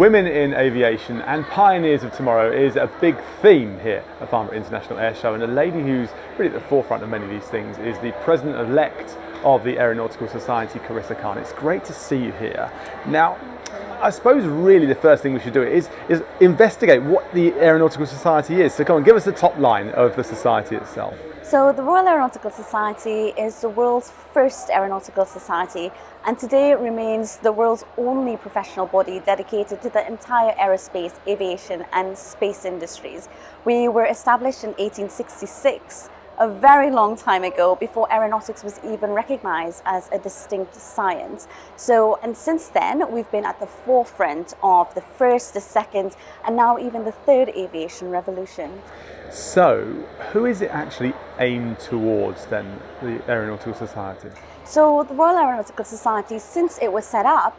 Women in Aviation and Pioneers of Tomorrow is a big theme here at Farnborough International Air Show, and a lady who's really at the forefront of many of these things is the President-elect of the Aeronautical Society, Kerissa Khan. It's great to see you here. Now, I suppose really the first thing we should do is investigate what the Aeronautical Society is. So come on, give us the top line of the society itself. So the Royal Aeronautical Society is the world's first aeronautical society, and today it remains the world's only professional body dedicated to the entire aerospace, aviation and space industries. We were established in 1866, a very long time ago, before aeronautics was even recognized as a distinct science. And since then, we've been at the forefront of the first, the second, and now even the third aviation revolution. So, who is it actually aimed towards then, the Aeronautical Society? So the Royal Aeronautical Society, since it was set up,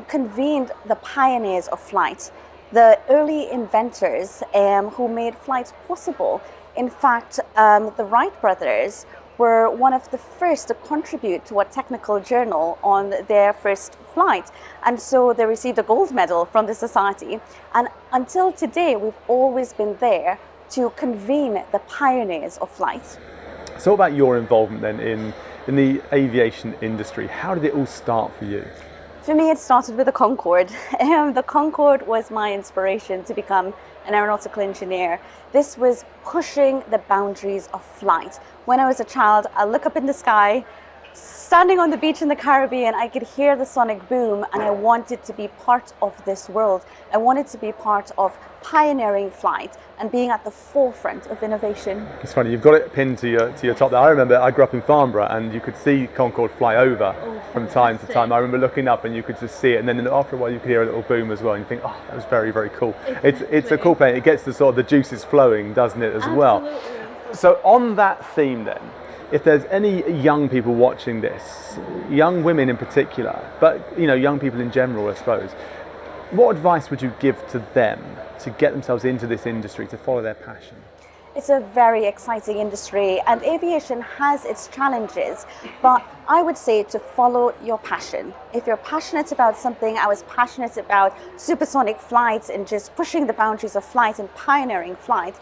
convened the pioneers of flight, the early inventors who made flight possible. In fact, the Wright brothers were one of the first to contribute to a technical journal on their first flight, and so they received a gold medal from the society. And until today, we've always been there to convene the pioneers of flight. So what about your involvement then in the aviation industry? How did it all start for you? For me, it started with the Concorde. The Concorde was my inspiration to become an aeronautical engineer. This was pushing the boundaries of flight. When I was a child, I'd look up in the sky, standing on the beach in the Caribbean, I could hear the sonic boom, and I wanted to be part of this world. I wanted to be part of pioneering flight and being at the forefront of innovation. It's funny, you've got it pinned to your top there. I remember I grew up in Farnborough and you could see Concorde fly over from time to time. I remember looking up and you could just see it, and then after a while you could hear a little boom as well, and you think, oh, that was very, very cool. It's a cool plane. It gets the sort of the juices flowing, doesn't it, as well? So on that theme then, if there's any young people watching this, young women in particular, but young people in general, I suppose, what advice would you give to them to get themselves into this industry, to follow their passion? It's a very exciting industry, and aviation has its challenges, but I would say to follow your passion. If you're passionate about something, I was passionate about supersonic flights and just pushing the boundaries of flight and pioneering flight.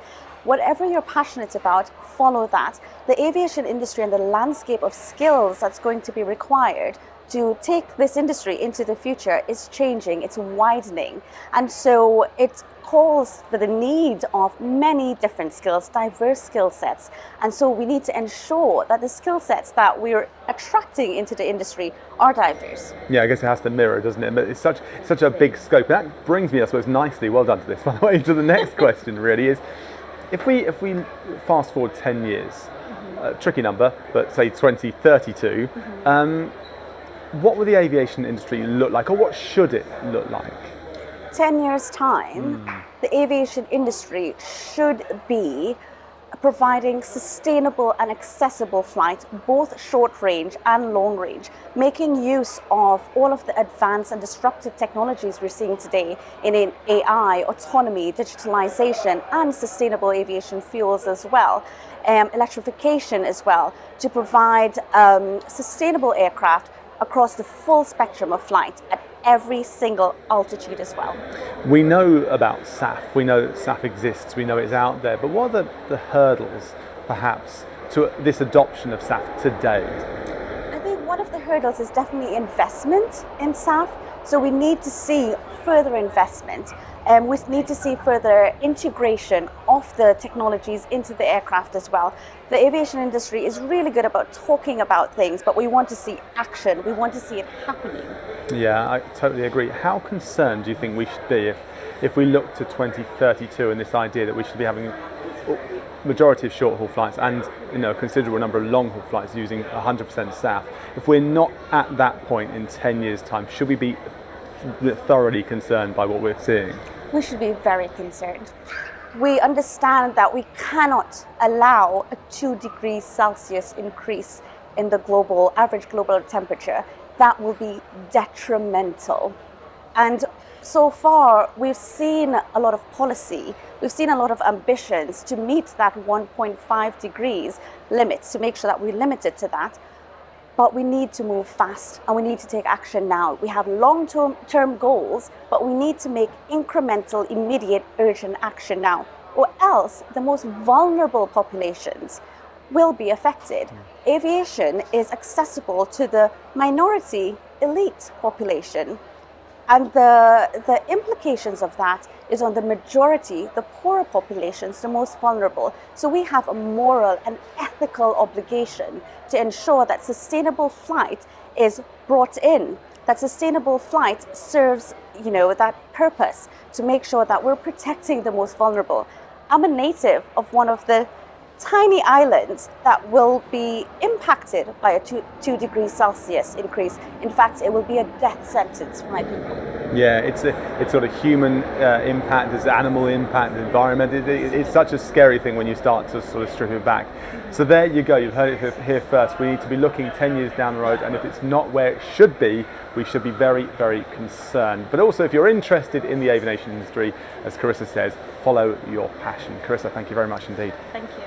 Whatever you're passionate about, follow that. The aviation industry and the landscape of skills that's going to be required to take this industry into the future is changing, it's widening. And so it calls for the need of many different skills, diverse skill sets. And so we need to ensure that the skill sets that we're attracting into the industry are diverse. Yeah, I guess it has to mirror, doesn't it? But it's such a big scope. That brings me, I suppose, nicely, well done to this, by the way, to the next question really is, if we fast forward 10 years, tricky number, but say 2032, what will the aviation industry look like, or what should it look like? 10 years' time, the aviation industry should be providing sustainable and accessible flight, both short range and long range, making use of all of the advanced and disruptive technologies we're seeing today in AI, autonomy, digitalization, and sustainable aviation fuels as well, electrification as well, to provide sustainable aircraft across the full spectrum of flight at every single altitude as well. We know about SAF, we know that SAF exists, we know it's out there, but what are the hurdles, perhaps, to this adoption of SAF today? I think one of the hurdles is definitely investment in SAF, so we need to see further investment. We need to see further integration of the technologies into the aircraft as well. The aviation industry is really good about talking about things, but we want to see action. We want to see it happening. Yeah, I totally agree. How concerned do you think we should be if we look to 2032 and this idea that we should be having majority of short-haul flights and a considerable number of long-haul flights using 100% SAF? If we're not at that point in 10 years' time, should we be thoroughly concerned by what we're seeing? We should be very concerned. We understand that we cannot allow a 2 degrees Celsius increase in the average global temperature. That will be detrimental. And so far, we've seen a lot of policy, we've seen a lot of ambitions to meet that 1.5 degrees limit, to make sure that we limit it to that. But we need to move fast and we need to take action now. We have long-term goals, but we need to make incremental, immediate, urgent action now, or else the most vulnerable populations will be affected. Aviation is accessible to the minority elite population. And the implications of that is on the majority, the poorer populations, the most vulnerable. So we have a moral and ethical obligation to ensure that sustainable flight is brought in, that sustainable flight serves, that purpose to make sure that we're protecting the most vulnerable. I'm a native of one of the tiny islands that will be impacted by a 2 degrees Celsius increase. In fact, it will be a death sentence for my people. Yeah, it's sort of human impact, there's animal impact, the environment. It's such a scary thing when you start to sort of strip it back. So there you go, you've heard it here first. We need to be looking 10 years down the road, and if it's not where it should be, we should be very, very concerned. But also, if you're interested in the aviation industry, as Kerissa says, follow your passion. Kerissa, thank you very much indeed. Thank you.